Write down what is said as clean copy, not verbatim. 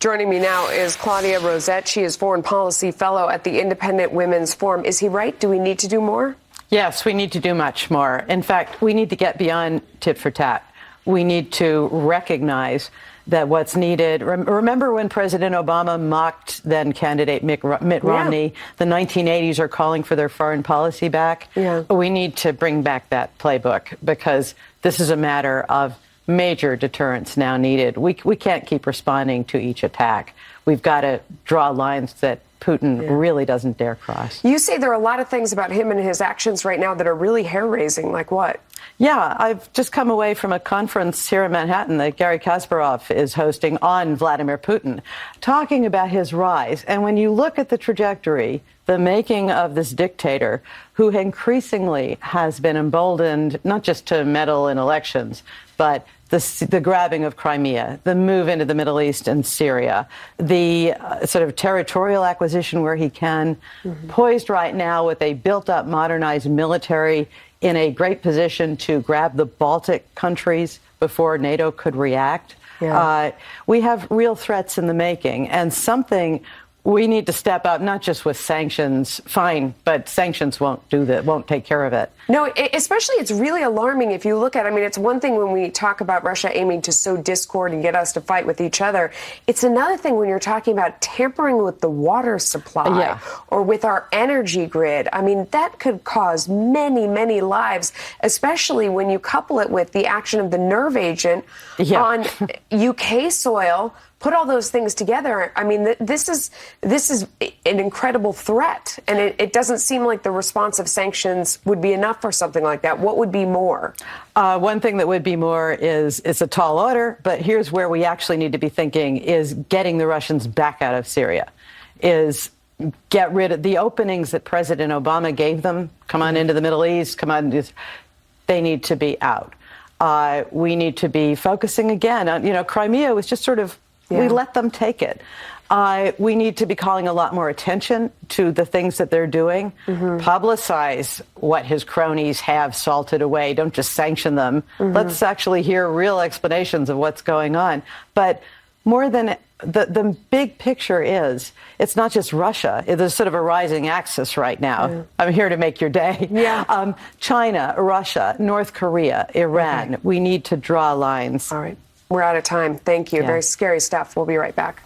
Joining me now is Claudia Rosette. She is Foreign Policy Fellow at the Independent Women's Forum. Is he right? Do we need to do more? Yes, we need to do much more. In fact, we need to get beyond tit for tat. We need to recognize that what's needed. Remember when President Obama mocked then candidate Mitt Romney? Yeah. The 1980s are calling for their foreign policy back. Yeah. We need to bring back that playbook because this is a matter of major deterrence now needed. We can't keep responding to each attack. We've got to draw lines that Putin really doesn't dare cross. You say there are a lot of things about him and his actions right now that are really hair-raising. Like what? Yeah, I've just come away from a conference here in Manhattan that Gary Kasparov is hosting on Vladimir Putin, talking about his rise. And when you look at the trajectory, the making of this dictator who increasingly has been emboldened not just to meddle in elections, but the grabbing of Crimea, the move into the Middle East and Syria, the sort of territorial acquisition where he can, poised right now with a built-up, modernized military in a great position to grab the Baltic countries before NATO could react. Yeah. We have real threats in the making, and something we need to step up, not just with sanctions, fine, but sanctions won't do that, won't take care of it. No, especially it's really alarming if you look at, I mean, it's one thing when we talk about Russia aiming to sow discord and get us to fight with each other. It's another thing when you're talking about tampering with the water supply or with our energy grid. I mean, that could cause many, many lives, especially when you couple it with the action of the nerve agent on UK soil. Put all those things together. I mean, this is an incredible threat, and it doesn't seem like the response of sanctions would be enough for something like that. What would be more? One thing that would be more is it's a tall order, but here's where we actually need to be thinking is getting the Russians back out of Syria, is get rid of the openings that President Obama gave them. Come on into the Middle East, come on, they need to be out. We need to be focusing again on, Crimea was just sort of, we let them take it. We need to be calling a lot more attention to the things that they're doing. Publicize what his cronies have salted away. Don't just sanction them. Let's actually hear real explanations of what's going on. But more than the big picture is, it's not just Russia. There's sort of a rising axis right now. I'm here to make your day. China, Russia, North Korea, Iran. We need to draw lines. All right. We're out of time. Thank you. Very scary stuff. We'll be right back.